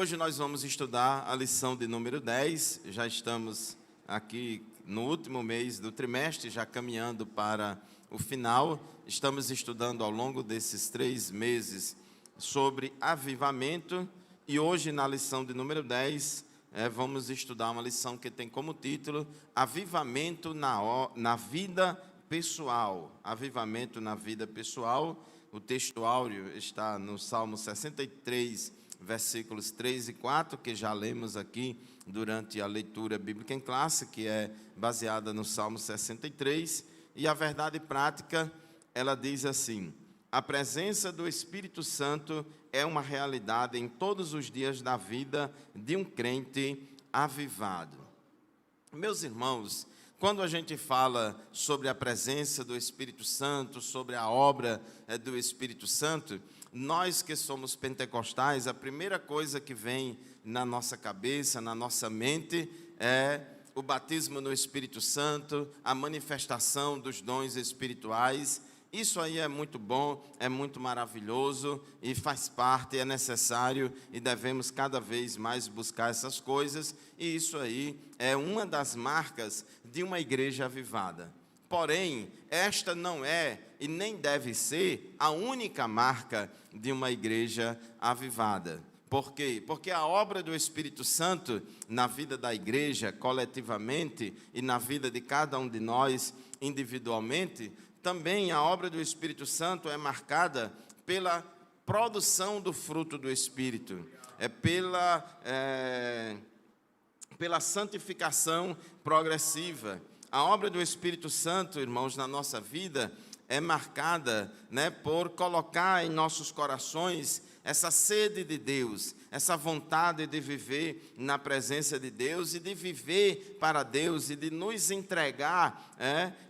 Hoje nós vamos estudar a lição de número 10, já estamos aqui no último mês do trimestre, já caminhando para o final. Estamos estudando ao longo desses 3 meses sobre avivamento e hoje na lição de número 10 vamos estudar uma lição que tem como título Avivamento na vida pessoal. Avivamento na vida pessoal. O texto áureo está no Salmo 63, versículos 3 e 4, que já lemos aqui durante a leitura bíblica em classe, que é baseada no Salmo 63, e a verdade prática, ela diz assim: a presença do Espírito Santo é uma realidade em todos os dias da vida de um crente avivado. Meus irmãos, quando a gente fala sobre a presença do Espírito Santo, sobre a obra do Espírito Santo, nós que somos pentecostais, a primeira coisa que vem na nossa cabeça, na nossa mente, é o batismo no Espírito Santo, a manifestação dos dons espirituais. Isso aí é muito bom, é muito maravilhoso e faz parte, é necessário e devemos cada vez mais buscar essas coisas. E isso aí é uma das marcas de uma igreja avivada. Porém, esta não é e nem deve ser a única marca de uma igreja avivada. Por quê? Porque a obra do Espírito Santo na vida da igreja, coletivamente, e na vida de cada um de nós individualmente, também a obra do Espírito Santo é marcada pela produção do fruto do Espírito, pela santificação progressiva. A obra do Espírito Santo, irmãos, na nossa vida é marcada, por colocar em nossos corações essa sede de Deus, essa vontade de viver na presença de Deus e de viver para Deus e de nos entregar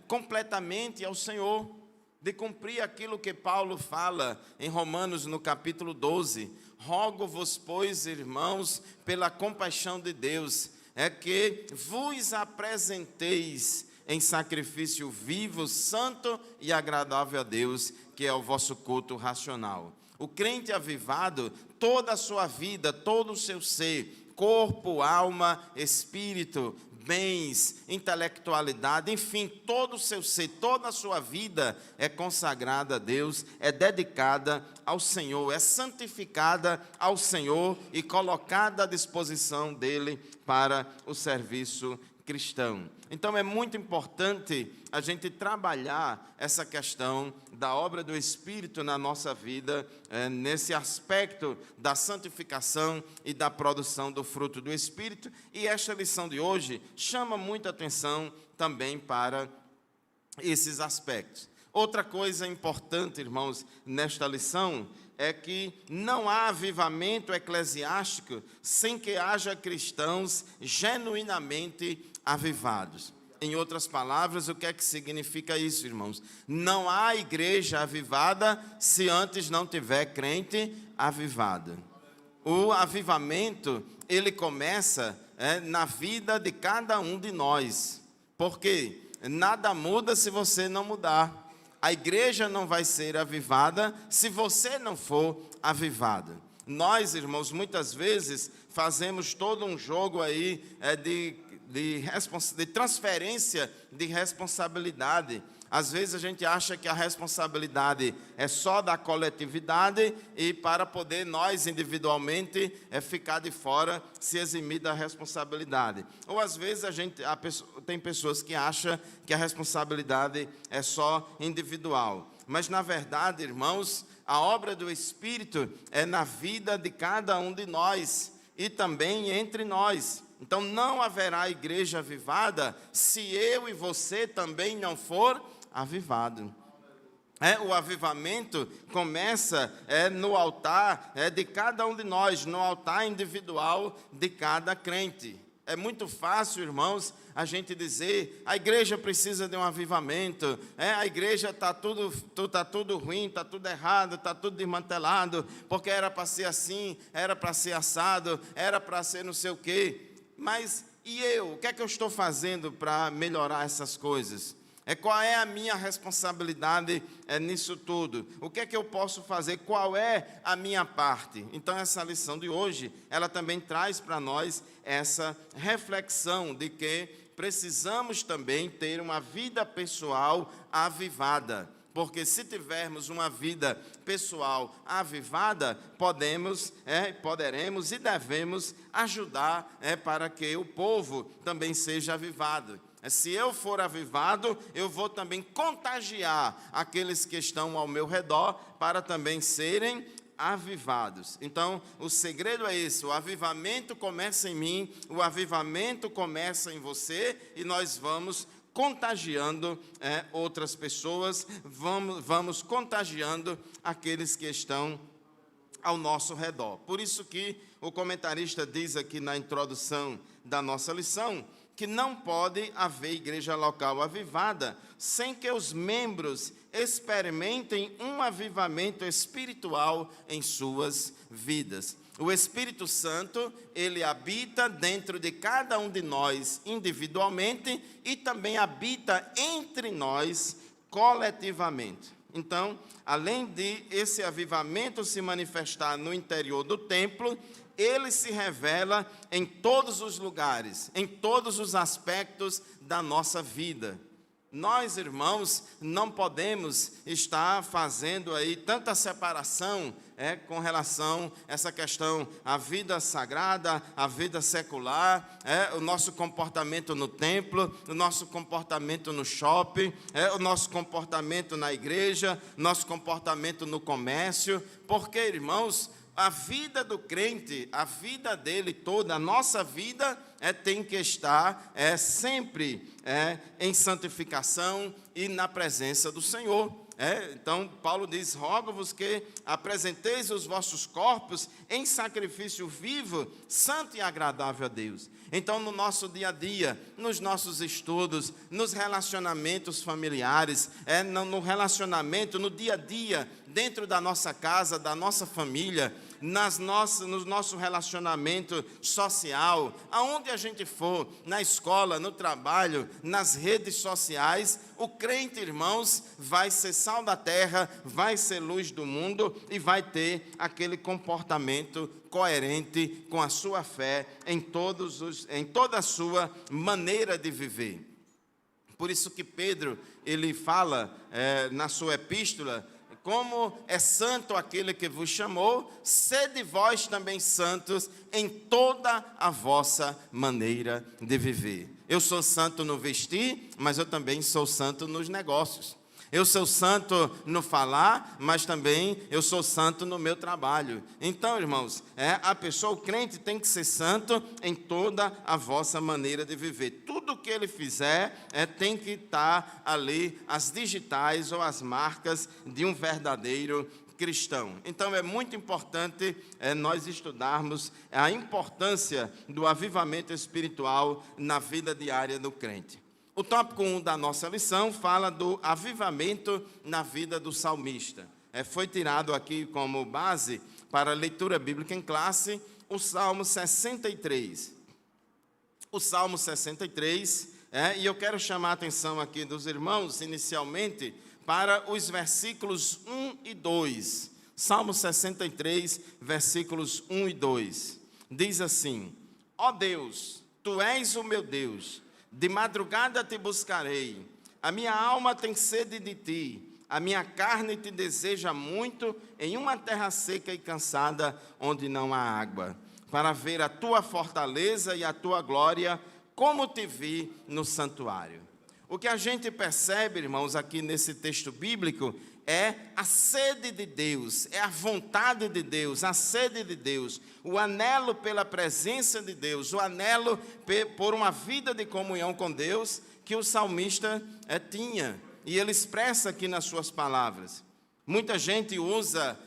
completamente ao Senhor, de cumprir aquilo que Paulo fala em Romanos no capítulo 12. Rogo-vos, pois, irmãos, pela compaixão de Deus, que vos apresenteis em sacrifício vivo, santo e agradável a Deus, que é o vosso culto racional. O crente avivado, toda a sua vida, todo o seu ser, corpo, alma, espírito, bens, intelectualidade, enfim, todo o seu ser, toda a sua vida é consagrada a Deus, é dedicada ao Senhor, é santificada ao Senhor e colocada à disposição dele para o serviço cristão. Então é muito importante a gente trabalhar essa questão da obra do Espírito na nossa vida, nesse aspecto da santificação e da produção do fruto do Espírito. E esta lição de hoje chama muita atenção também para esses aspectos. Outra coisa importante, irmãos, nesta lição é que não há avivamento eclesiástico sem que haja cristãos genuinamente avivados. Em outras palavras, o que é que significa isso, irmãos? Não há igreja avivada se antes não tiver crente avivado. O avivamento, ele começa na vida de cada um de nós. Porque nada muda se você não mudar. A igreja não vai ser avivada se você não for avivado. Nós, irmãos, muitas vezes fazemos todo um jogo aí de transferência de responsabilidade. Às vezes a gente acha que a responsabilidade é só da coletividade e para poder nós individualmente ficar de fora, se eximir da responsabilidade. Ou às vezes tem pessoas que acham que a responsabilidade é só individual. Mas na verdade, irmãos, a obra do Espírito é na vida de cada um de nós e também entre nós. Então não haverá igreja avivada se eu e você também não for avivado. O avivamento começa no altar de cada um de nós, no altar individual de cada crente. É muito fácil, irmãos, a gente dizer, a igreja precisa de um avivamento, a igreja está tudo ruim, está tudo errado, está tudo desmantelado, porque era para ser assim, era para ser assado, era para ser não sei o quê. Mas e eu? O que é que eu estou fazendo para melhorar essas coisas? Qual é a minha responsabilidade nisso tudo? O que é que eu posso fazer? Qual é a minha parte? Então, essa lição de hoje, ela também traz para nós essa reflexão de que precisamos também ter uma vida pessoal avivada. Porque se tivermos uma vida pessoal avivada, poderemos e devemos ajudar para que o povo também seja avivado. Se eu for avivado, eu vou também contagiar aqueles que estão ao meu redor para também serem avivados. Então, o segredo é esse: o avivamento começa em mim, o avivamento começa em você, e nós vamos contagiando outras pessoas, vamos contagiando aqueles que estão ao nosso redor. Por isso que o comentarista diz aqui na introdução da nossa lição, que não pode haver igreja local avivada sem que os membros experimentem um avivamento espiritual em suas vidas. O Espírito Santo, ele habita dentro de cada um de nós individualmente e também habita entre nós coletivamente. Então, além de esse avivamento se manifestar no interior do templo, ele se revela em todos os lugares, em todos os aspectos da nossa vida. Nós, irmãos, não podemos estar fazendo aí tanta separação com relação a essa questão, a vida sagrada, a vida secular, o nosso comportamento no templo, o nosso comportamento no shopping, o nosso comportamento na igreja, nosso comportamento no comércio, porque, irmãos, a vida do crente, a vida dele toda, a nossa vida tem que estar sempre em santificação e na presença do Senhor. Então, Paulo diz: rogo-vos que apresenteis os vossos corpos em sacrifício vivo, santo e agradável a Deus. Então, no nosso dia a dia, nos nossos estudos, nos relacionamentos familiares, no relacionamento, no dia a dia, dentro da nossa casa, da nossa família, no nosso relacionamento social, aonde a gente for, na escola, no trabalho, nas redes sociais, o crente, irmãos, vai ser sal da terra, vai ser luz do mundo e vai ter aquele comportamento coerente com a sua fé em toda a sua maneira de viver. Por isso que Pedro, ele fala na sua epístola: como é santo aquele que vos chamou, sede vós também santos em toda a vossa maneira de viver. Eu sou santo no vestir, mas eu também sou santo nos negócios. Eu sou santo no falar, mas também eu sou santo no meu trabalho. Então, irmãos, o crente tem que ser santo em toda a vossa maneira de viver. Tudo que ele fizer tem que estar ali as digitais ou as marcas de um verdadeiro cristão. Então, é muito importante nós estudarmos a importância do avivamento espiritual na vida diária do crente. O tópico 1 da nossa lição fala do avivamento na vida do salmista. Foi tirado aqui como base para a leitura bíblica em classe o Salmo 63. O Salmo 63, e eu quero chamar a atenção aqui dos irmãos, inicialmente, para os versículos 1 e 2. Salmo 63, versículos 1 e 2. Diz assim: ó Deus, Tu és o meu Deus, de madrugada te buscarei, a minha alma tem sede de ti, a minha carne te deseja muito em uma terra seca e cansada, onde não há água, para ver a tua fortaleza e a tua glória, como te vi no santuário. O que a gente percebe, irmãos, aqui nesse texto bíblico, é a sede de Deus, é a vontade de Deus, a sede de Deus, o anelo pela presença de Deus, o anelo por uma vida de comunhão com Deus que o salmista tinha. E ele expressa aqui nas suas palavras. Muita gente usa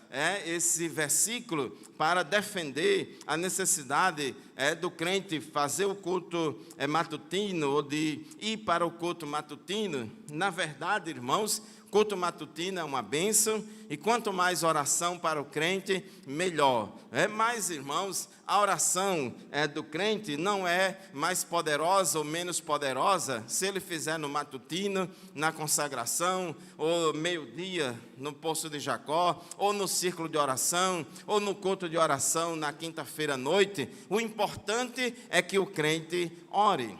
esse versículo para defender a necessidade do crente fazer o culto matutino ou de ir para o culto matutino. Na verdade, irmãos, culto matutino é uma bênção, e quanto mais oração para o crente, melhor. Mas, irmãos, a oração do crente não é mais poderosa ou menos poderosa se ele fizer no matutino, na consagração, ou meio-dia no Poço de Jacó, ou no círculo de oração, ou no culto de oração na quinta-feira à noite. O importante é que o crente ore.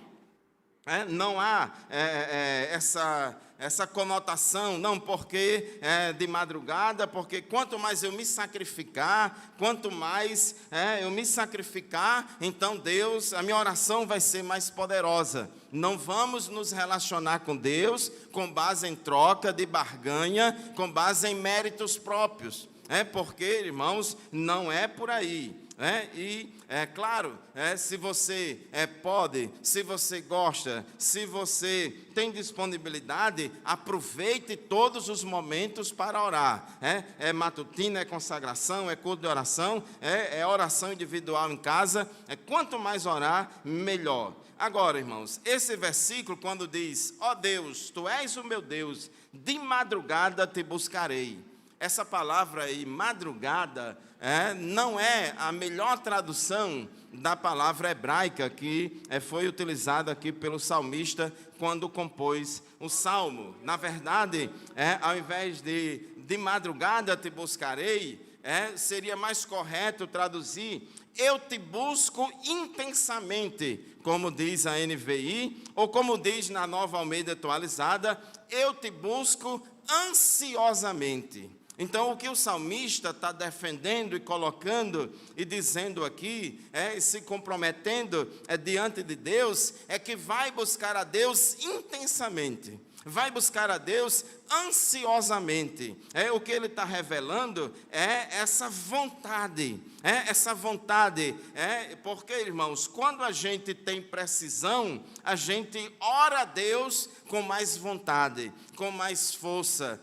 Não há essa conotação, não, porque de madrugada, porque quanto mais eu me sacrificar, então Deus, a minha oração vai ser mais poderosa. Não vamos nos relacionar com Deus com base em troca de barganha, com base em méritos próprios. Porque, irmãos, não é por aí. E, claro, se você pode, se você gosta, se você tem disponibilidade, aproveite todos os momentos para orar. É matutino, é consagração, é culto de oração, é oração individual em casa. Quanto mais orar, melhor. Agora, irmãos, esse versículo, quando diz: ó Deus, tu és o meu Deus, de madrugada te buscarei. Essa palavra aí, madrugada, não é a melhor tradução da palavra hebraica que foi utilizada aqui pelo salmista quando compôs o salmo. Na verdade, ao invés de madrugada te buscarei, seria mais correto traduzir: eu te busco intensamente, como diz a NVI, ou como diz na Nova Almeida Atualizada, eu te busco ansiosamente. Então, o que o salmista está defendendo e colocando e dizendo aqui, se comprometendo diante de Deus, é que vai buscar a Deus intensamente, vai buscar a Deus ansiosamente. O que ele está revelando é essa vontade, porque, irmãos, quando a gente tem precisão, a gente ora a Deus com mais vontade, com mais força,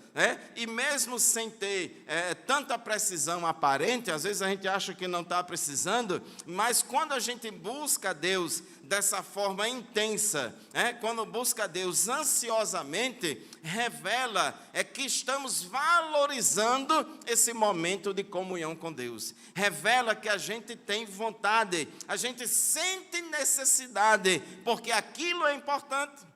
e mesmo sem ter tanta precisão aparente, às vezes a gente acha que não está precisando, mas quando a gente busca a Deus dessa forma intensa, quando busca a Deus ansiosamente, revela que estamos valorizando esse momento de comunhão com Deus. Revela que a gente tem vontade, a gente sente necessidade, porque aquilo é importante.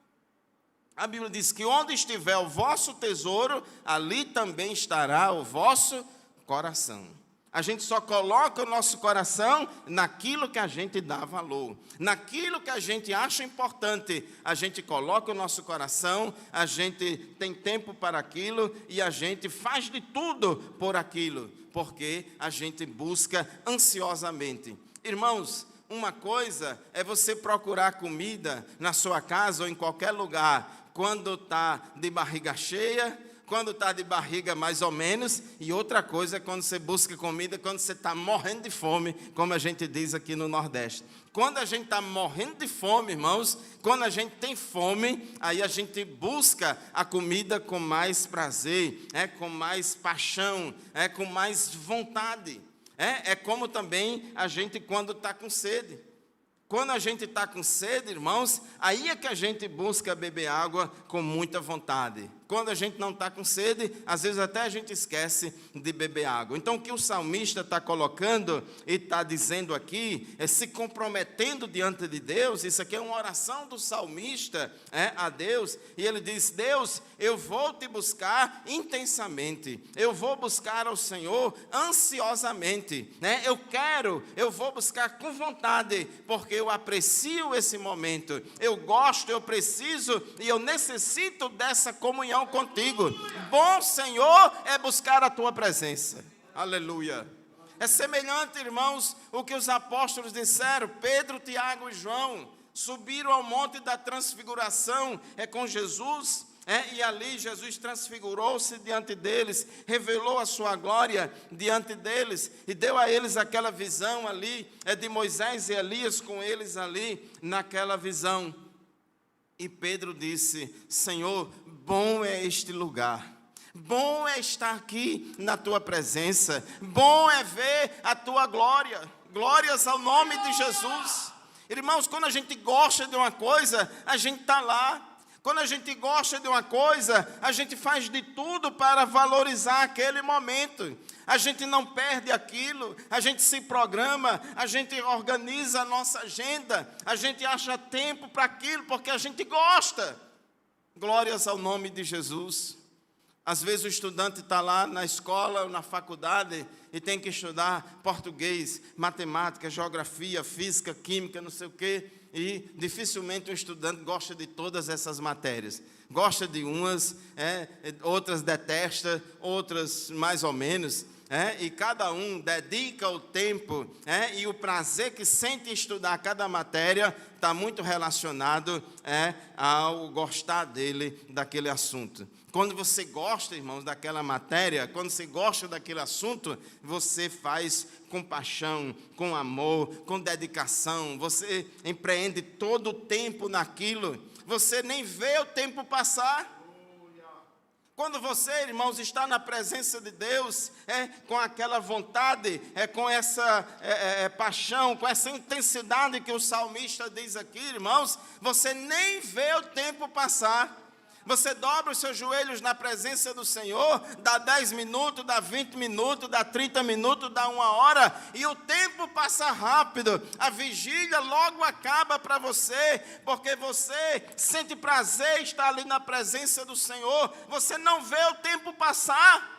A Bíblia diz que onde estiver o vosso tesouro, ali também estará o vosso coração. A gente só coloca o nosso coração naquilo que a gente dá valor, naquilo que a gente acha importante. A gente coloca o nosso coração, a gente tem tempo para aquilo e a gente faz de tudo por aquilo, porque a gente busca ansiosamente. Irmãos, uma coisa é você procurar comida na sua casa ou em qualquer lugar quando está de barriga cheia, quando está de barriga mais ou menos, e outra coisa é quando você busca comida, quando você está morrendo de fome, como a gente diz aqui no Nordeste. Quando a gente está morrendo de fome, irmãos, quando a gente tem fome, aí a gente busca a comida com mais prazer, com mais paixão, com mais vontade. É como também a gente quando está com sede. Quando a gente está com sede, irmãos, aí é que a gente busca beber água com muita vontade. Quando a gente não está com sede, às vezes até a gente esquece de beber água. Então, o que o salmista está colocando e está dizendo aqui, se comprometendo diante de Deus, isso aqui é uma oração do salmista a Deus, e ele diz: Deus, eu vou te buscar intensamente, eu vou buscar ao Senhor ansiosamente, eu vou buscar com vontade, porque eu aprecio esse momento, eu gosto, eu preciso e eu necessito dessa comunhão contigo. Bom, Senhor, é buscar a tua presença. Aleluia. É semelhante, irmãos, o que os apóstolos disseram. Pedro, Tiago e João subiram ao monte da transfiguração com Jesus, e ali Jesus transfigurou-se diante deles, revelou a sua glória diante deles e deu a eles aquela visão ali, de Moisés e Elias com eles ali naquela visão. E Pedro disse: Senhor, bom é este lugar, bom é estar aqui na tua presença, bom é ver a tua glória, glórias ao nome de Jesus. Irmãos, quando a gente gosta de uma coisa, a gente está lá. Quando a gente gosta de uma coisa, a gente faz de tudo para valorizar aquele momento. A gente não perde aquilo, a gente se programa, a gente organiza a nossa agenda, a gente acha tempo para aquilo porque a gente gosta. Glórias ao nome de Jesus. Às vezes o estudante está lá na escola ou na faculdade e tem que estudar português, matemática, geografia, física, química, não sei o quê. E dificilmente um estudante gosta de todas essas matérias. Gosta de umas, outras detesta, outras mais ou menos. E cada um dedica o tempo e o prazer que sente em estudar cada matéria está muito relacionado ao gostar daquele assunto. Quando você gosta, irmãos, daquela matéria, quando você gosta daquele assunto, você faz com paixão, com amor, com dedicação, você empreende todo o tempo naquilo, você nem vê o tempo passar. Quando você, irmãos, está na presença de Deus, com aquela vontade, com essa paixão, com essa intensidade que o salmista diz aqui, irmãos, você nem vê o tempo passar. Você dobra os seus joelhos na presença do Senhor, dá 10 minutos, dá 20 minutos, dá 30 minutos, dá 1 hora, e o tempo passa rápido. A vigília logo acaba para você, porque você sente prazer em estar ali na presença do Senhor. Você não vê o tempo passar.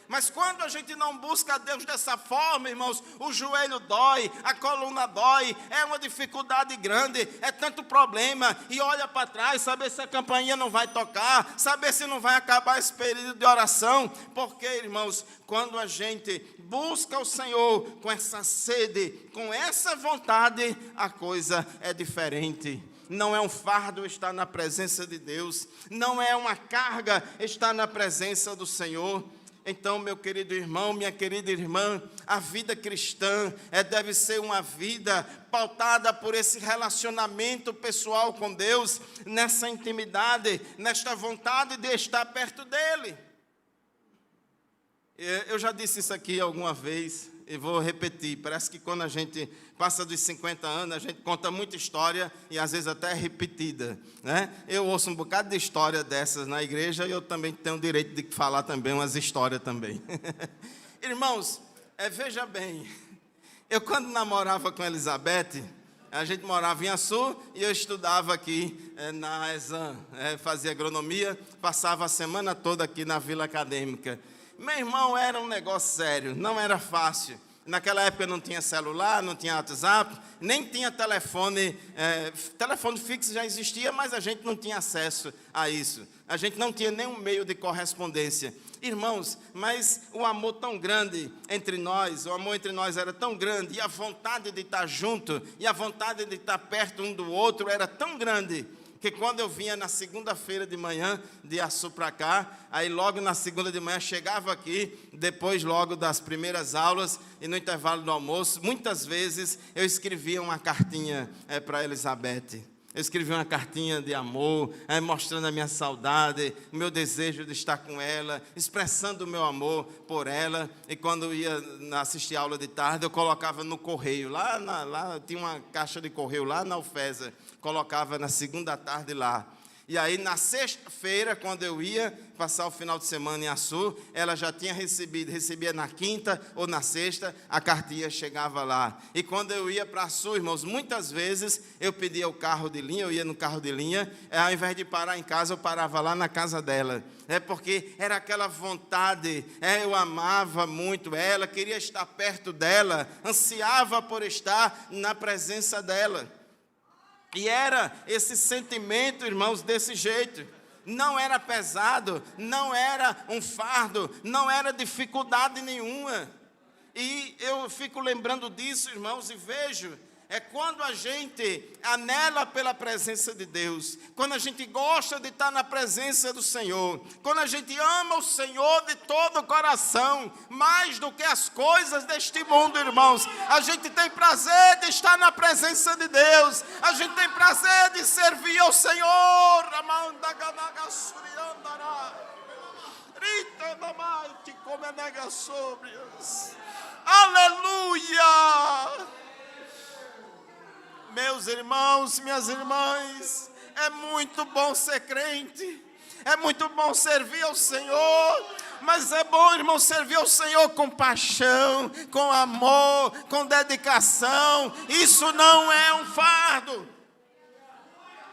Mas quando a gente não busca a Deus dessa forma, irmãos, o joelho dói, a coluna dói, é uma dificuldade grande, é tanto problema, e olha para trás, saber se a campainha não vai tocar, saber se não vai acabar esse período de oração, porque, irmãos, quando a gente busca o Senhor com essa sede, com essa vontade, a coisa é diferente. Não é um fardo estar na presença de Deus, não é uma carga estar na presença do Senhor. Então, meu querido irmão, minha querida irmã, a vida cristã deve ser uma vida pautada por esse relacionamento pessoal com Deus, nessa intimidade, nesta vontade de estar perto dEle. Eu já disse isso aqui alguma vez e vou repetir. Parece que quando a gente passa dos 50 anos, a gente conta muita história e às vezes até é repetida, né? Eu ouço um bocado de história dessas na igreja e eu também tenho o direito de falar também umas histórias também. Irmãos, veja bem, eu quando namorava com a Elizabeth, a gente morava em Açu e eu estudava aqui na ESAM, fazia agronomia, passava a semana toda aqui na Vila Acadêmica. Meu irmão, era um negócio sério, não era fácil. Naquela época não tinha celular, não tinha WhatsApp, nem tinha telefone. Telefone fixo já existia, mas a gente não tinha acesso a isso. A gente não tinha nenhum meio de correspondência. Irmãos, mas o amor tão grande entre nós, o amor entre nós era tão grande, e a vontade de estar junto, e a vontade de estar perto um do outro era tão grande, que quando eu vinha na segunda-feira de manhã, de Açu para cá, aí logo na segunda de manhã chegava aqui, depois logo das primeiras aulas e no intervalo do almoço, muitas vezes eu escrevia uma cartinha para Elizabeth. Eu escrevi uma cartinha de amor, mostrando a minha saudade, o meu desejo de estar com ela, expressando o meu amor por ela. E quando eu ia assistir a aula de tarde, eu colocava no correio. Lá tinha uma caixa de correio lá na UFESA, colocava na segunda tarde lá. E aí, na sexta-feira, quando eu ia passar o final de semana em Açu, ela já tinha recebia na quinta ou na sexta, a cartinha chegava lá. E quando eu ia para Açu, irmãos, muitas vezes eu pedia o carro de linha, eu ia no carro de linha, ao invés de parar em casa, eu parava lá na casa dela. Porque era aquela vontade, eu amava muito ela, queria estar perto dela, ansiava por estar na presença dela. E era esse sentimento, irmãos, desse jeito. Não era pesado, não era um fardo, não era dificuldade nenhuma. E eu fico lembrando disso, irmãos, e vejo, quando a gente anela pela presença de Deus, quando a gente gosta de estar na presença do Senhor, quando a gente ama o Senhor de todo o coração, mais do que as coisas deste mundo, irmãos, a gente tem prazer de estar na presença de Deus, a gente tem prazer de servir ao Senhor. Aleluia! Meus irmãos, minhas irmãs, É muito bom ser crente. É muito bom servir ao Senhor. Mas é bom, irmão, servir ao Senhor com paixão, com amor, com dedicação. Isso não é um fardo.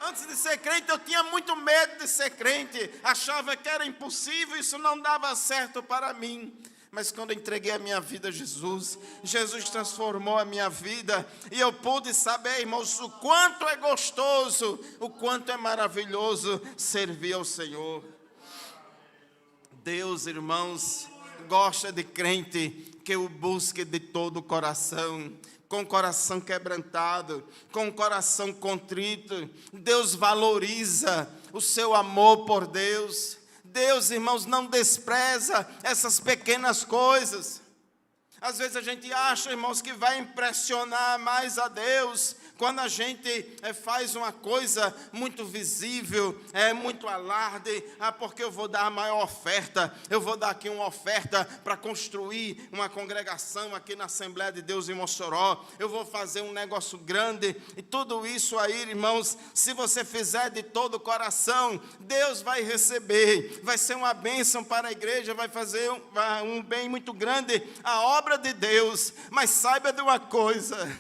Antes de ser crente, eu tinha muito medo de ser crente. Achava que era impossível, isso não dava certo para mim. Mas quando eu entreguei a minha vida a Jesus, Jesus transformou a minha vida. E eu pude saber, irmãos, o quanto é gostoso, o quanto é maravilhoso servir ao Senhor. Deus, irmãos, gosta de crente que o busque de todo o coração, com o coração quebrantado, com o coração contrito. Deus valoriza o seu amor por Deus. Deus, irmãos, não despreza essas pequenas coisas. Às vezes a gente acha, irmãos, que vai impressionar mais a Deus quando a gente faz uma coisa muito visível, muito alarde. Porque eu vou dar a maior oferta, eu vou dar aqui uma oferta para construir uma congregação aqui na Assembleia de Deus em Mossoró. Eu vou fazer um negócio grande. E tudo isso aí, irmãos, se você fizer de todo o coração, Deus vai receber. Vai ser uma bênção para a igreja, vai fazer um bem muito grande a obra de Deus. Mas saiba de uma coisa: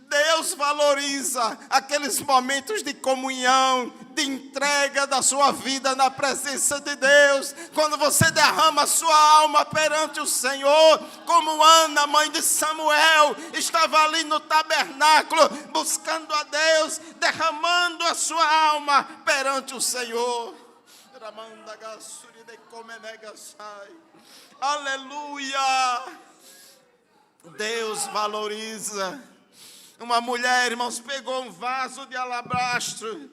Deus valoriza aqueles momentos de comunhão, de entrega da sua vida na presença de Deus. Quando você derrama a sua alma perante o Senhor, como Ana, mãe de Samuel, estava ali no tabernáculo, buscando a Deus, derramando a sua alma perante o Senhor. Aleluia! Deus valoriza. Uma mulher, irmãos, pegou um vaso de alabastro,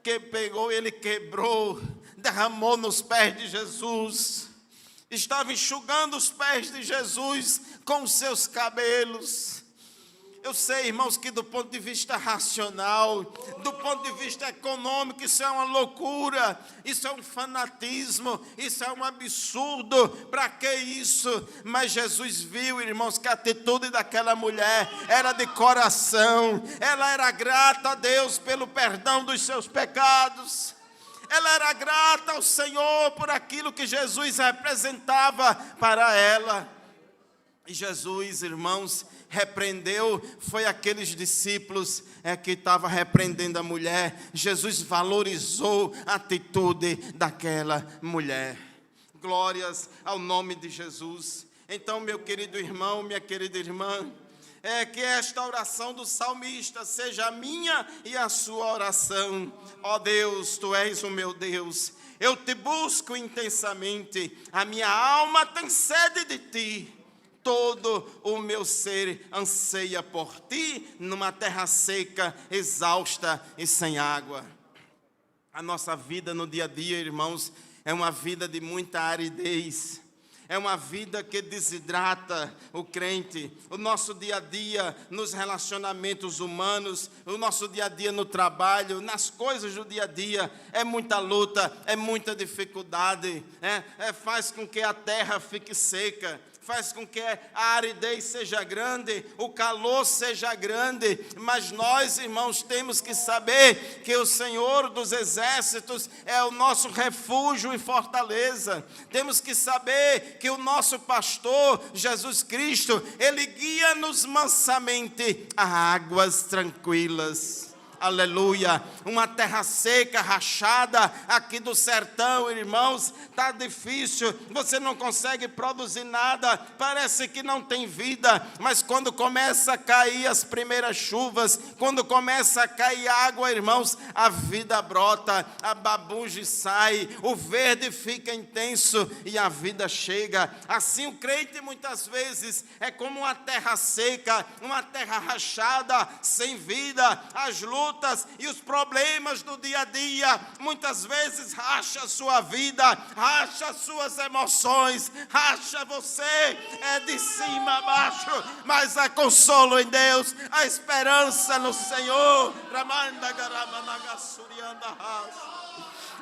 que pegou, ele quebrou, derramou nos pés de Jesus. Estava enxugando os pés de Jesus com os seus cabelos. Eu sei, irmãos, que do ponto de vista racional, do ponto de vista econômico, isso é uma loucura, isso é um fanatismo, isso é um absurdo. Para que isso? Mas Jesus viu, irmãos, que a atitude daquela mulher era de coração. Ela era grata a Deus pelo perdão dos seus pecados. Ela era grata ao Senhor por aquilo que Jesus representava para ela. E Jesus, irmãos, repreendeu, foi aqueles discípulos que estavam repreendendo a mulher. Jesus valorizou a atitude daquela mulher. Glórias ao nome de Jesus. Então, meu querido irmão, minha querida irmã, que esta oração do salmista seja a minha e a sua oração. Ó Deus, Tu és o meu Deus, eu Te busco intensamente, a minha alma tem sede de Ti. Todo o meu ser anseia por Ti, numa terra seca, exausta e sem água. A nossa vida no dia a dia, irmãos, é uma vida de muita aridez. É uma vida que desidrata o crente. O nosso dia a dia nos relacionamentos humanos, o nosso dia a dia no trabalho, nas coisas do dia a dia, é muita luta, é muita dificuldade. Faz com que a terra fique seca, faz com que a aridez seja grande, o calor seja grande. Mas nós, irmãos, temos que saber que o Senhor dos Exércitos é o nosso refúgio e fortaleza. Temos que saber que o nosso pastor, Jesus Cristo, Ele guia-nos mansamente a águas tranquilas. Aleluia, uma terra seca, rachada, aqui do sertão, irmãos, está difícil, você não consegue produzir nada, parece que não tem vida, mas quando começa a cair as primeiras chuvas, quando começa a cair água, irmãos, a vida brota, a babugem sai, o verde fica intenso e a vida chega. Assim o crente muitas vezes é como uma terra seca, uma terra rachada, sem vida. As lutas e os problemas do dia a dia muitas vezes racha a sua vida, racha as suas emoções, racha você, de cima a baixo, mas há consolo em Deus, a esperança no Senhor.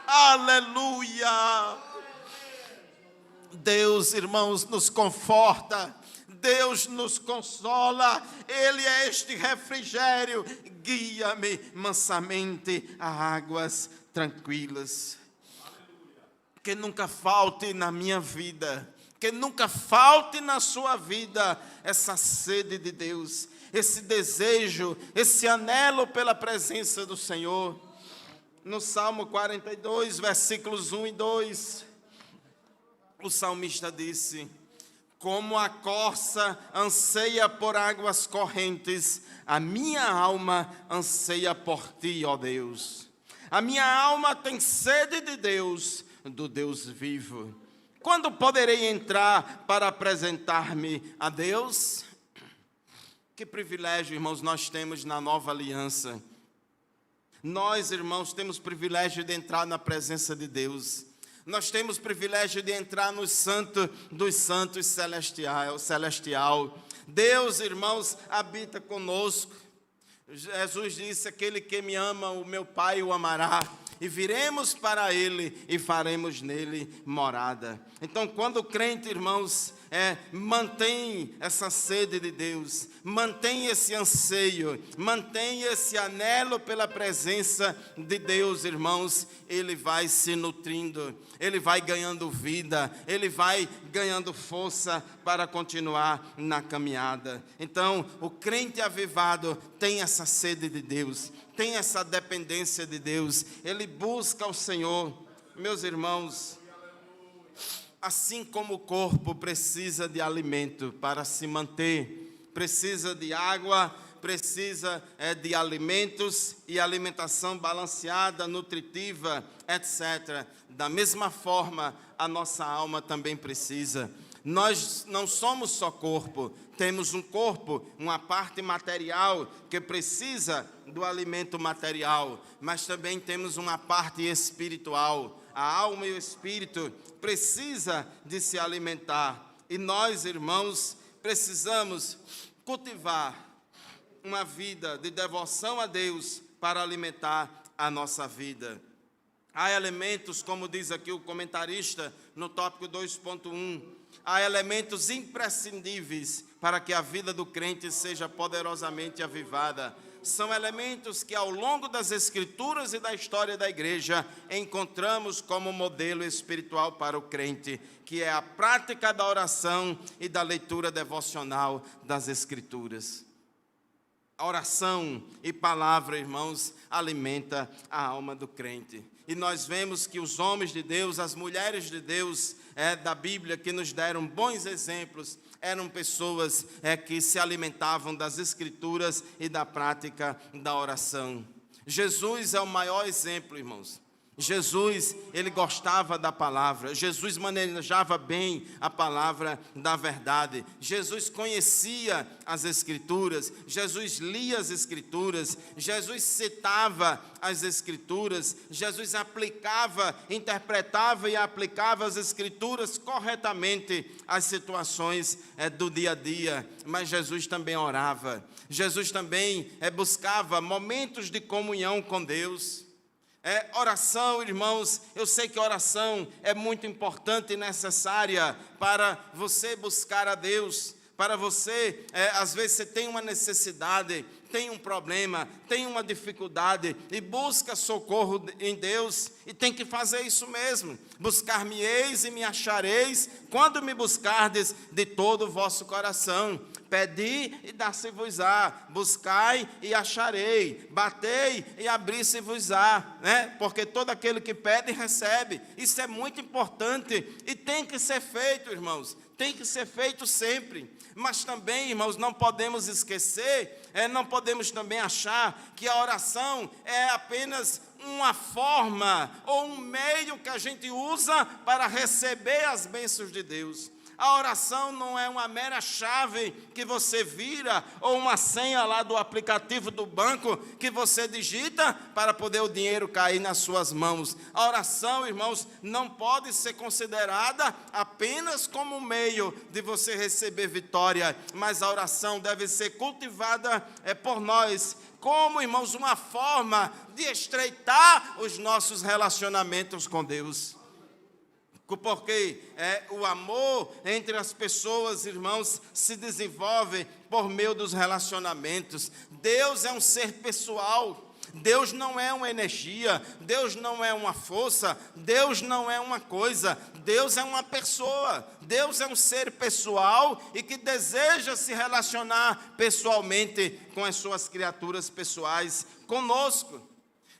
Aleluia. Deus, irmãos, nos conforta Deus nos consola, Ele é este refrigério, guia-me mansamente a águas tranquilas. Que nunca falte na minha vida, que nunca falte na sua vida essa sede de Deus, esse desejo, esse anelo pela presença do Senhor. No Salmo 42, versículos 1 e 2, o salmista disse: como a corça anseia por águas correntes, a minha alma anseia por ti, ó Deus. A minha alma tem sede de Deus, do Deus vivo. Quando poderei entrar para apresentar-me a Deus? Que privilégio, irmãos, nós temos na nova aliança. Nós, irmãos, temos privilégio de entrar na presença de Deus. Nós temos privilégio de entrar no santo dos santos celestial. Deus, irmãos, habita conosco. Jesus disse: aquele que me ama, o meu Pai o amará. E viremos para Ele e faremos nele morada. Então, quando o crente, irmãos, mantém essa sede de Deus, mantém esse anseio, mantém esse anelo pela presença de Deus, irmãos, ele vai se nutrindo, ele vai ganhando vida, ele vai ganhando força para continuar na caminhada. Então, o crente avivado tem essa sede de Deus, tem essa dependência de Deus, ele busca o Senhor. Meus irmãos, assim como o corpo precisa de alimento para se manter, precisa de água, precisa de alimentos e alimentação balanceada, nutritiva, etc. Da mesma forma, a nossa alma também precisa. Nós não somos só corpo, temos um corpo, uma parte material que precisa do alimento material, mas também temos uma parte espiritual. A alma e o espírito precisa de se alimentar. E nós, irmãos, precisamos cultivar uma vida de devoção a Deus para alimentar a nossa vida. Há elementos, como diz aqui o comentarista no tópico 2.1, há elementos imprescindíveis para que a vida do crente seja poderosamente avivada. São elementos que ao longo das Escrituras e da história da igreja encontramos como modelo espiritual para o crente, que é a prática da oração e da leitura devocional das Escrituras. A oração e palavra, irmãos, alimenta a alma do crente. E nós vemos que os homens de Deus, as mulheres de Deus da Bíblia, que nos deram bons exemplos, eram pessoas que se alimentavam das Escrituras e da prática da oração. Jesus é o maior exemplo, irmãos. Jesus, ele gostava da palavra. Jesus manejava bem a palavra da verdade. Jesus conhecia as Escrituras. Jesus lia as Escrituras. Jesus citava as Escrituras. Jesus aplicava, interpretava e aplicava as Escrituras corretamente às situações do dia a dia. Mas Jesus também orava. Jesus também buscava momentos de comunhão com Deus. Oração, irmãos, eu sei que oração é muito importante e necessária para você buscar a Deus, para você, às vezes você tem uma necessidade, tem um problema, tem uma dificuldade e busca socorro em Deus, e tem que fazer isso mesmo. Buscar-me-eis e me achareis, quando me buscardes de todo o vosso coração. Pedi e dar-se-vos-á, buscai e acharei, batei e abrir-se-vos-á, né? Porque todo aquele que pede, recebe. Isso é muito importante e tem que ser feito, irmãos, tem que ser feito sempre. Mas também, irmãos, não podemos esquecer, não podemos também achar que a oração é apenas uma forma ou um meio que a gente usa para receber as bênçãos de Deus. A oração não é uma mera chave que você vira ou uma senha lá do aplicativo do banco que você digita para poder o dinheiro cair nas suas mãos. A oração, irmãos, não pode ser considerada apenas como um meio de você receber vitória, mas a oração deve ser cultivada por nós como, irmãos, uma forma de estreitar os nossos relacionamentos com Deus. Porque o amor entre as pessoas, irmãos, se desenvolve por meio dos relacionamentos. Deus é um ser pessoal. Deus não é uma energia, Deus não é uma força, Deus não é uma coisa, Deus é uma pessoa, Deus é um ser pessoal e que deseja se relacionar pessoalmente com as suas criaturas pessoais, conosco.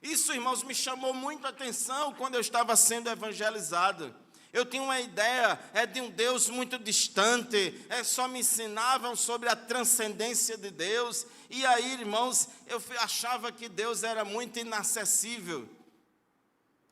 Isso, irmãos, me chamou muito a atenção quando eu estava sendo evangelizado. Eu tinha uma ideia de um Deus muito distante, só me ensinavam sobre a transcendência de Deus. E aí, irmãos, eu achava que Deus era muito inacessível.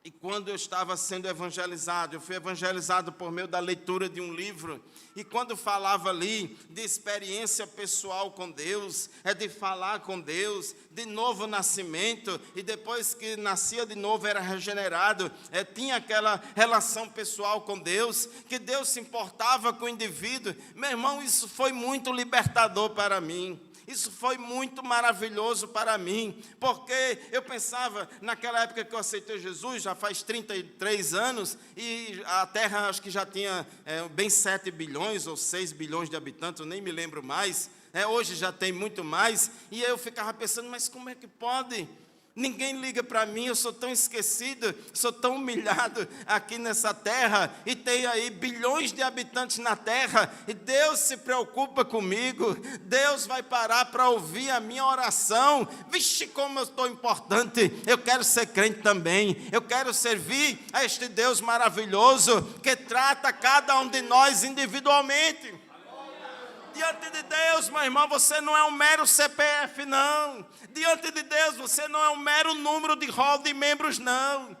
E quando eu estava sendo evangelizado, eu fui evangelizado por meio da leitura de um livro. E quando falava ali de experiência pessoal com Deus, de falar com Deus, de novo nascimento, e depois que nascia de novo era regenerado, tinha aquela relação pessoal com Deus, que Deus se importava com o indivíduo. Meu irmão, isso foi muito libertador para mim. Isso foi muito maravilhoso para mim, porque eu pensava, naquela época que eu aceitei Jesus, já faz 33 anos, e a Terra acho que já tinha bem 7 bilhões ou 6 bilhões de habitantes, eu nem me lembro mais, hoje já tem muito mais, e eu ficava pensando, mas como é que pode? Ninguém liga para mim, eu sou tão esquecido, sou tão humilhado aqui nessa terra, e tem aí bilhões de habitantes na terra, e Deus se preocupa comigo, Deus vai parar para ouvir a minha oração. Vixe, como eu estou importante, eu quero ser crente também, eu quero servir a este Deus maravilhoso, que trata cada um de nós individualmente. Diante de Deus, meu irmão, você não é um mero CPF, não. Diante de Deus, você não é um mero número de rol de membros, não.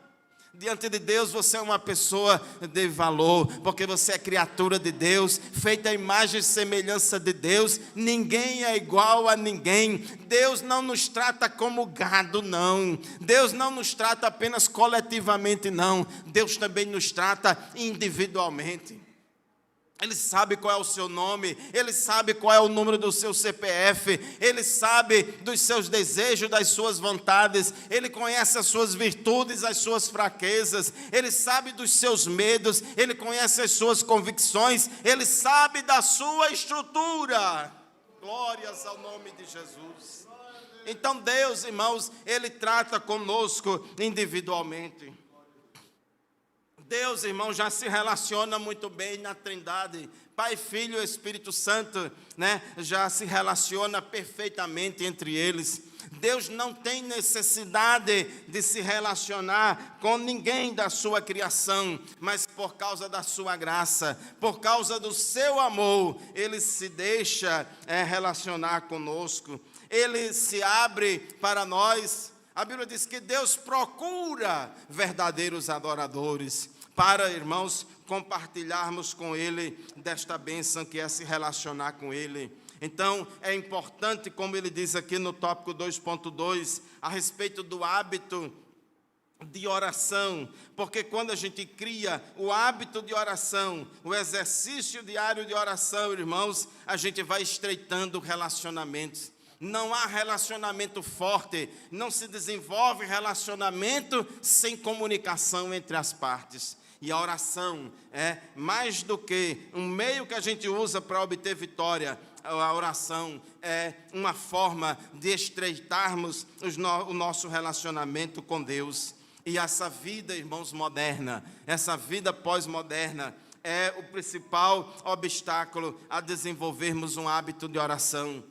Diante de Deus, você é uma pessoa de valor, porque você é criatura de Deus, feita à imagem e semelhança de Deus. Ninguém é igual a ninguém. Deus não nos trata como gado, não. Deus não nos trata apenas coletivamente, não. Deus também nos trata individualmente. Ele sabe qual é o seu nome, Ele sabe qual é o número do seu CPF, Ele sabe dos seus desejos, das suas vontades, Ele conhece as suas virtudes, as suas fraquezas, Ele sabe dos seus medos, Ele conhece as suas convicções, Ele sabe da sua estrutura. Glórias ao nome de Jesus. Então Deus, irmãos, Ele trata conosco individualmente. Deus, irmão, já se relaciona muito bem na Trindade. Pai, Filho e Espírito Santo, já se relaciona perfeitamente entre eles. Deus não tem necessidade de se relacionar com ninguém da sua criação, mas por causa da sua graça, por causa do seu amor, Ele se deixa relacionar conosco. Ele se abre para nós. A Bíblia diz que Deus procura verdadeiros adoradores, para, irmãos, compartilharmos com Ele desta bênção que é se relacionar com Ele. Então, é importante, como ele diz aqui no tópico 2.2, a respeito do hábito de oração, porque quando a gente cria o hábito de oração, o exercício diário de oração, irmãos, a gente vai estreitando relacionamentos. Não há relacionamento forte, não se desenvolve relacionamento sem comunicação entre as partes. E a oração é mais do que um meio que a gente usa para obter vitória. A oração é uma forma de estreitarmos o nosso relacionamento com Deus. E essa vida, irmãos, moderna, essa vida pós-moderna, é o principal obstáculo a desenvolvermos um hábito de oração.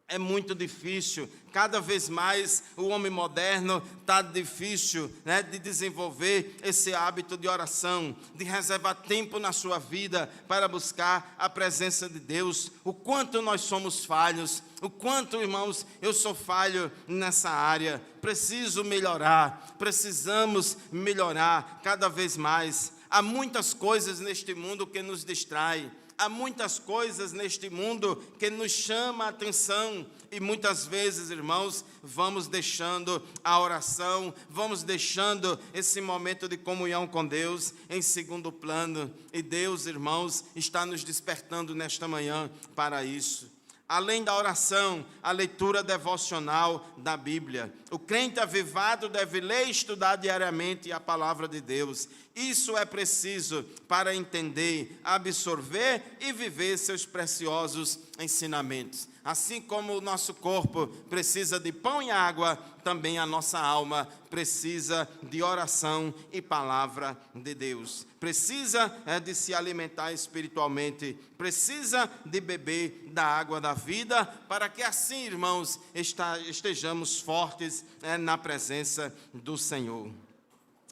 É muito difícil, cada vez mais o homem moderno está difícil de desenvolver esse hábito de oração, de reservar tempo na sua vida para buscar a presença de Deus. O quanto nós somos falhos, o quanto, irmãos, eu sou falho nessa área. Preciso melhorar, precisamos melhorar cada vez mais. Há muitas coisas neste mundo que nos distraem. Há muitas coisas neste mundo que nos chamam a atenção e muitas vezes, irmãos, vamos deixando a oração, vamos deixando esse momento de comunhão com Deus em segundo plano. E Deus, irmãos, está nos despertando nesta manhã para isso. Além da oração, a leitura devocional da Bíblia. O crente avivado deve ler e estudar diariamente a palavra de Deus. Isso é preciso para entender, absorver e viver seus preciosos ensinamentos. Assim como o nosso corpo precisa de pão e água, também a nossa alma precisa de oração e palavra de Deus. Precisa de se alimentar espiritualmente, precisa de beber da água da vida, para que assim, irmãos, estejamos fortes na presença do Senhor.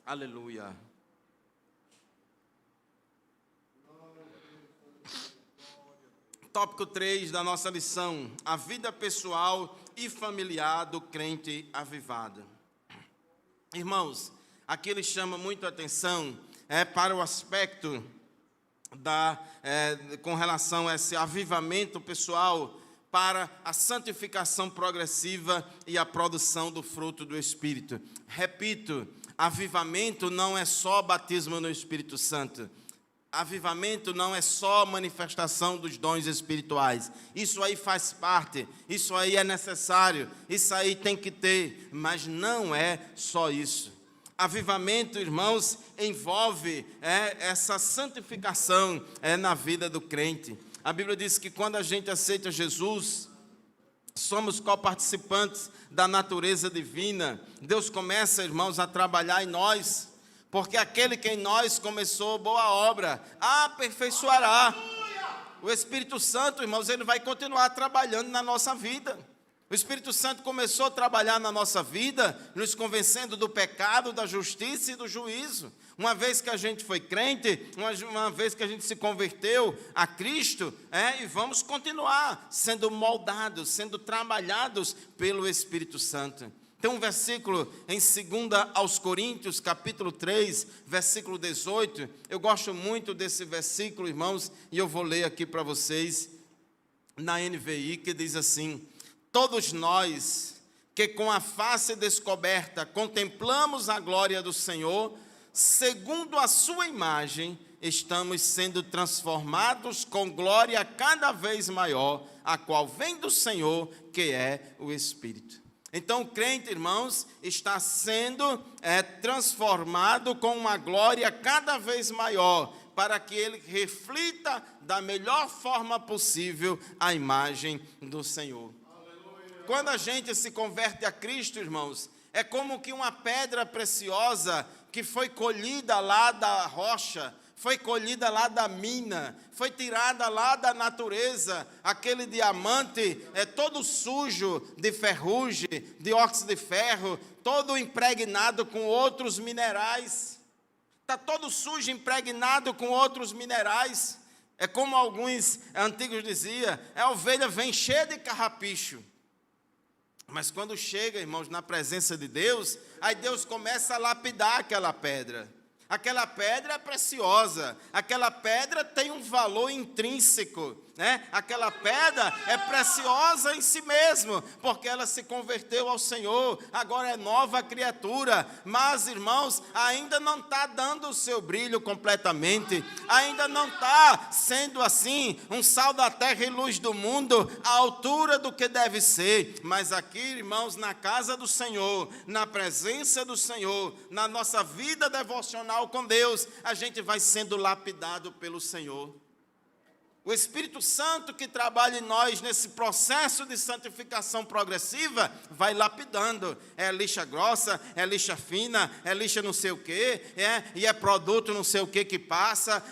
Aleluia. Tópico 3 da nossa lição: a vida pessoal e familiar do crente avivado. Irmãos, aqui ele chama muito a atenção para o aspecto com relação a esse avivamento pessoal, para a santificação progressiva e a produção do fruto do Espírito. Repito, avivamento não é só batismo no Espírito Santo. Avivamento não é só manifestação dos dons espirituais. Isso aí faz parte, isso aí é necessário, isso aí tem que ter, mas não é só isso. Avivamento, irmãos, envolve essa santificação na vida do crente. A Bíblia diz que quando a gente aceita Jesus, somos coparticipantes da natureza divina. Deus começa, irmãos, a trabalhar em nós, porque aquele que em nós começou boa obra, aperfeiçoará. O Espírito Santo, irmãos, ele vai continuar trabalhando na nossa vida. O Espírito Santo começou a trabalhar na nossa vida, nos convencendo do pecado, da justiça e do juízo. Uma vez que a gente foi crente, uma vez que a gente se converteu a Cristo, e vamos continuar sendo moldados, sendo trabalhados pelo Espírito Santo. Tem um versículo em 2 aos Coríntios, capítulo 3, versículo 18. Eu gosto muito desse versículo, irmãos, e eu vou ler aqui para vocês na NVI, que diz assim: todos nós que com a face descoberta contemplamos a glória do Senhor, segundo a sua imagem, estamos sendo transformados com glória cada vez maior, a qual vem do Senhor, que é o Espírito. Então o crente, irmãos, está sendo transformado com uma glória cada vez maior, para que ele reflita da melhor forma possível a imagem do Senhor. Aleluia. Quando a gente se converte a Cristo, irmãos, é como que uma pedra preciosa que foi colhida lá da rocha, foi colhida lá da mina, foi tirada lá da natureza. Aquele diamante todo sujo de ferrugem, de óxido de ferro, todo impregnado com outros minerais. Está todo sujo, impregnado com outros minerais. É como alguns antigos diziam, a ovelha vem cheia de carrapicho. Mas quando chega, irmãos, na presença de Deus, aí Deus começa a lapidar aquela pedra. Aquela pedra é preciosa, aquela pedra tem um valor intrínseco, Aquela pedra é preciosa em si mesmo, porque ela se converteu ao Senhor, agora é nova criatura. Mas, irmãos, ainda não está dando o seu brilho completamente, ainda não está sendo assim, um sal da terra e luz do mundo, à altura do que deve ser. Mas aqui, irmãos, na casa do Senhor, na presença do Senhor, na nossa vida devocional com Deus, a gente vai sendo lapidado pelo Senhor. O Espírito Santo que trabalha em nós nesse processo de santificação progressiva vai lapidando. É lixa grossa, é lixa fina, é lixa não sei o quê, e é produto não sei o quê que passa,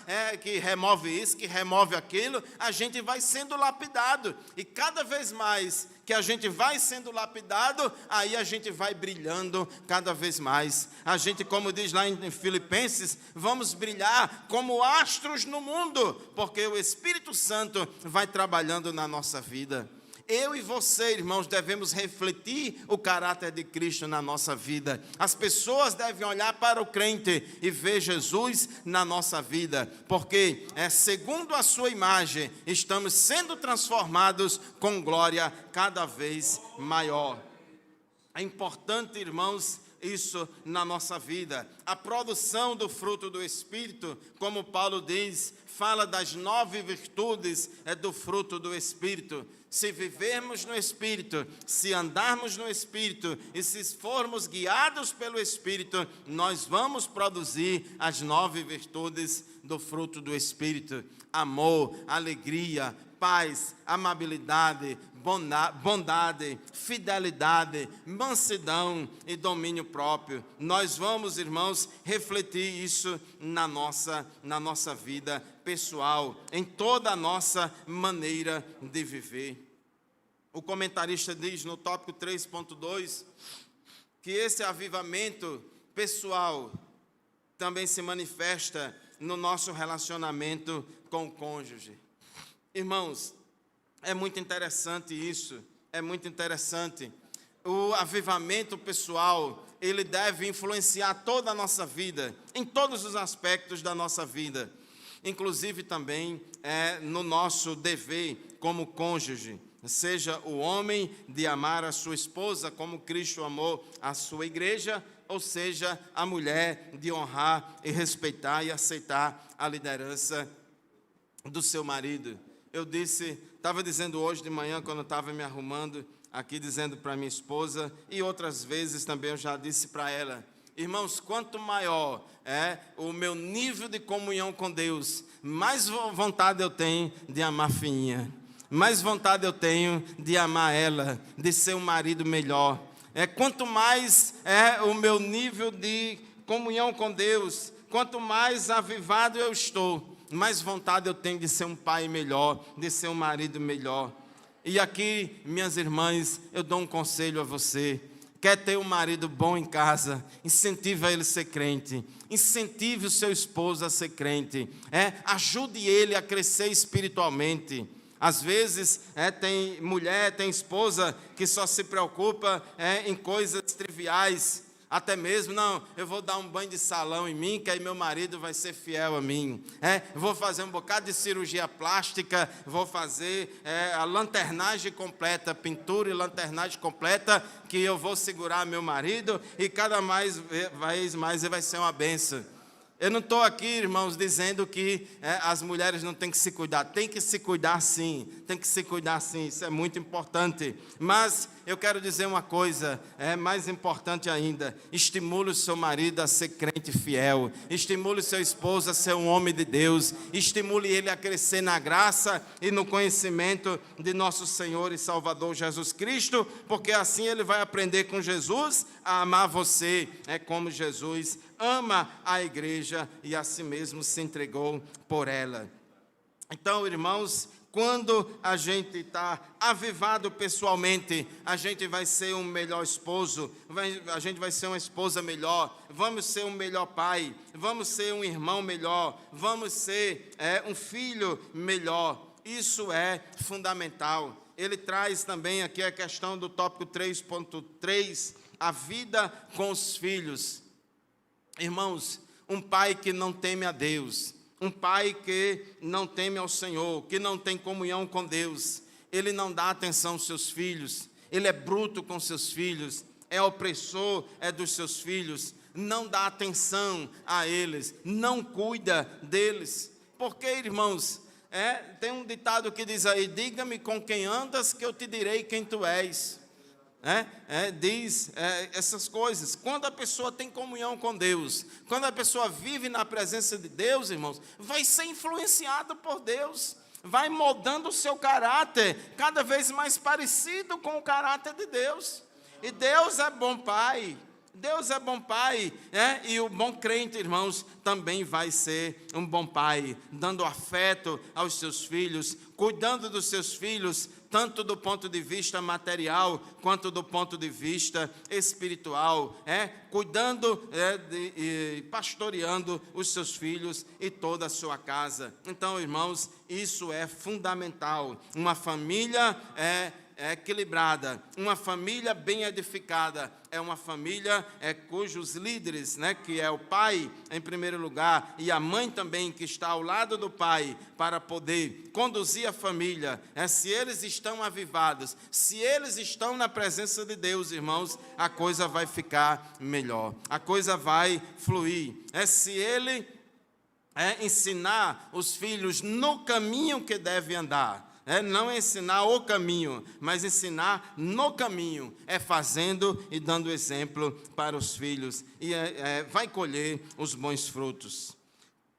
que remove isso, que remove aquilo. A gente vai sendo lapidado. E cada vez mais que a gente vai sendo lapidado, aí a gente vai brilhando cada vez mais. A gente, como diz lá em Filipenses, vamos brilhar como astros no mundo, porque o Espírito Santo vai trabalhando na nossa vida. Eu e você, irmãos, devemos refletir o caráter de Cristo na nossa vida. As pessoas devem olhar para o crente e ver Jesus na nossa vida, porque segundo a sua imagem, estamos sendo transformados com glória cada vez maior. É importante, irmãos, isso na nossa vida. A produção do fruto do Espírito, como Paulo diz, fala das 9 virtudes do fruto do Espírito. Se vivermos no Espírito, se andarmos no Espírito e se formos guiados pelo Espírito, nós vamos produzir as 9 virtudes do fruto do Espírito: amor, alegria, paz, amabilidade, bondade, fidelidade, mansidão e domínio próprio. Nós vamos, irmãos, refletir isso na nossa vida pessoal, em toda a nossa maneira de viver. O comentarista diz no tópico 3.2 que esse avivamento pessoal também se manifesta no nosso relacionamento com o cônjuge. Irmãos, é muito interessante isso, é muito interessante. O avivamento pessoal, ele deve influenciar toda a nossa vida, em todos os aspectos da nossa vida, inclusive também no nosso dever como cônjuge. Seja o homem de amar a sua esposa como Cristo amou a sua igreja, ou seja, a mulher de honrar e respeitar e aceitar a liderança do seu marido. Eu estava dizendo hoje de manhã, quando eu estava me arrumando aqui, dizendo para minha esposa, e outras vezes também eu já disse para ela: irmãos, quanto maior é o meu nível de comunhão com Deus, mais vontade eu tenho de amar Fininha, mais vontade eu tenho de amar ela, de ser um marido melhor. Quanto mais o meu nível de comunhão com Deus, quanto mais avivado eu estou, mais vontade eu tenho de ser um pai melhor, de ser um marido melhor. E aqui, minhas irmãs, eu dou um conselho a você. Quer ter um marido bom em casa? Incentive ele a ser crente. Incentive o seu esposo a ser crente. Ajude ele a crescer espiritualmente. Às vezes, tem mulher, tem esposa que só se preocupa em coisas triviais. Até mesmo, não, eu vou dar um banho de salão em mim, que aí meu marido vai ser fiel a mim. Vou fazer um bocado de cirurgia plástica, vou fazer a lanternagem completa, pintura e lanternagem completa, que eu vou segurar meu marido e cada vez mais ele vai ser uma bênção. Eu não estou aqui, irmãos, dizendo que as mulheres não têm que se cuidar. Tem que se cuidar sim, tem que se cuidar sim, isso é muito importante. Mas eu quero dizer uma coisa, mais importante ainda: estimule o seu marido a ser crente fiel, estimule o seu esposo a ser um homem de Deus, estimule ele a crescer na graça e no conhecimento de nosso Senhor e Salvador Jesus Cristo, porque assim ele vai aprender com Jesus a amar você, como Jesus ama a igreja e a si mesmo se entregou por ela. Então, irmãos, quando a gente está avivado pessoalmente, a gente vai ser um melhor esposo, a gente vai ser uma esposa melhor, vamos ser um melhor pai, vamos ser um irmão melhor, vamos ser um filho melhor. Isso é fundamental. Ele traz também aqui a questão do tópico 3.3, a vida com os filhos. Irmãos, um pai que não teme a Deus, um pai que não teme ao Senhor, que não tem comunhão com Deus, ele não dá atenção aos seus filhos, ele é bruto com seus filhos, é opressor dos seus filhos, não dá atenção a eles, não cuida deles. Porque, irmãos, tem um ditado que diz aí: diga-me com quem andas que eu te direi quem tu és. Diz essas coisas. Quando a pessoa tem comunhão com Deus, quando a pessoa vive na presença de Deus, irmãos, vai ser influenciado por Deus, vai moldando o seu caráter cada vez mais parecido com o caráter de Deus. E Deus é bom pai. Deus é bom pai, e o bom crente, irmãos, também vai ser um bom pai, dando afeto aos seus filhos, cuidando dos seus filhos, tanto do ponto de vista material, quanto do ponto de vista espiritual, cuidando e pastoreando os seus filhos e toda a sua casa. Então, irmãos, isso é fundamental. Uma família equilibrada. Uma família bem edificada é uma família cujos líderes, que é o pai em primeiro lugar e a mãe também, que está ao lado do pai para poder conduzir a família. Se eles estão avivados, se eles estão na presença de Deus, irmãos, a coisa vai ficar melhor, a coisa vai fluir. Se ele ensinar os filhos no caminho que deve andar, não ensinar o caminho, mas ensinar no caminho, fazendo e dando exemplo para os filhos, e vai colher os bons frutos.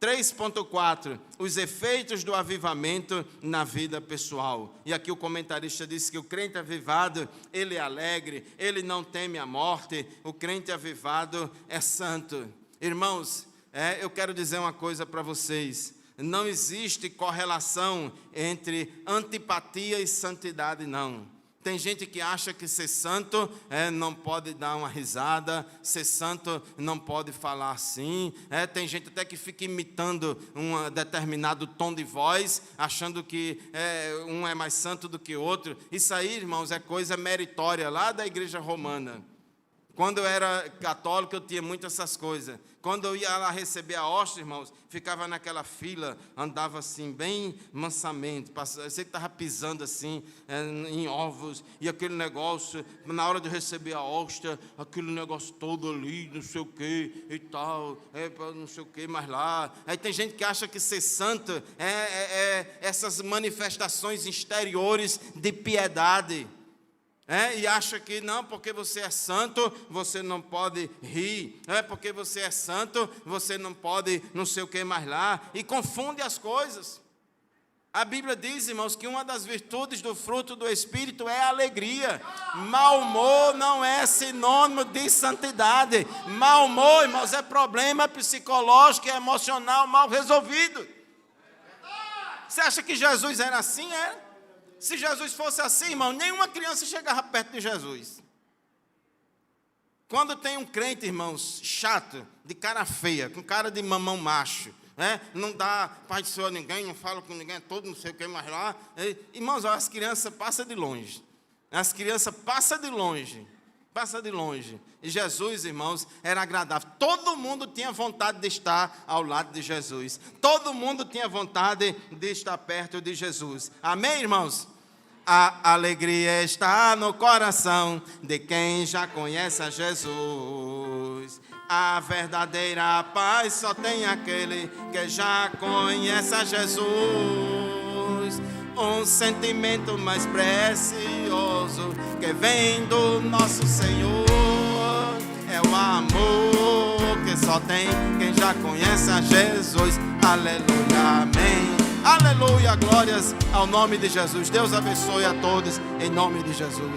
3.4, os efeitos do avivamento na vida pessoal. E aqui o comentarista disse que o crente avivado, ele é alegre, ele não teme a morte, o crente avivado é santo. Irmãos, eu quero dizer uma coisa para vocês: não existe correlação entre antipatia e santidade, não. Tem gente que acha que ser santo não pode dar uma risada, ser santo não pode falar assim. Tem gente até que fica imitando um determinado tom de voz, achando que um é mais santo do que o outro. Isso aí, irmãos, é coisa meritória lá da igreja romana. Quando eu era católico, eu tinha muito essas coisas. Quando eu ia lá receber a hóstia, irmãos, ficava naquela fila, andava assim, bem mansamente. Eu sei que estava pisando assim, em ovos, e aquele negócio, na hora de receber a hóstia, aquele negócio todo ali, não sei o que e tal, não sei o que mais lá. Aí tem gente que acha que ser santo é essas manifestações exteriores de piedade. E acha que não, porque você é santo, você não pode rir, porque você é santo, você não pode não sei o que mais lá, e confunde as coisas. A Bíblia diz, irmãos, que uma das virtudes do fruto do Espírito é a alegria. Mau humor não é sinônimo de santidade. Mau humor, irmãos, é problema psicológico e emocional mal resolvido. Você acha que Jesus era assim? Se Jesus fosse assim, irmão, nenhuma criança chegava perto de Jesus. Quando tem um crente, irmãos, chato, de cara feia, com cara de mamão macho, não dá paz do Senhor a ninguém, não fala com ninguém, todo não sei o que mais lá. Irmãos, as crianças passam de longe. As crianças passam de longe. Passa de longe. E Jesus, irmãos, era agradável. Todo mundo tinha vontade de estar ao lado de Jesus. Todo mundo tinha vontade de estar perto de Jesus. Amém, irmãos? A alegria está no coração de quem já conhece a Jesus. A verdadeira paz só tem aquele que já conhece a Jesus. Um sentimento mais precioso que vem do nosso Senhor é o amor que só tem quem já conhece a Jesus. Aleluia, amém. Aleluia, glórias ao nome de Jesus. Deus abençoe a todos em nome de Jesus.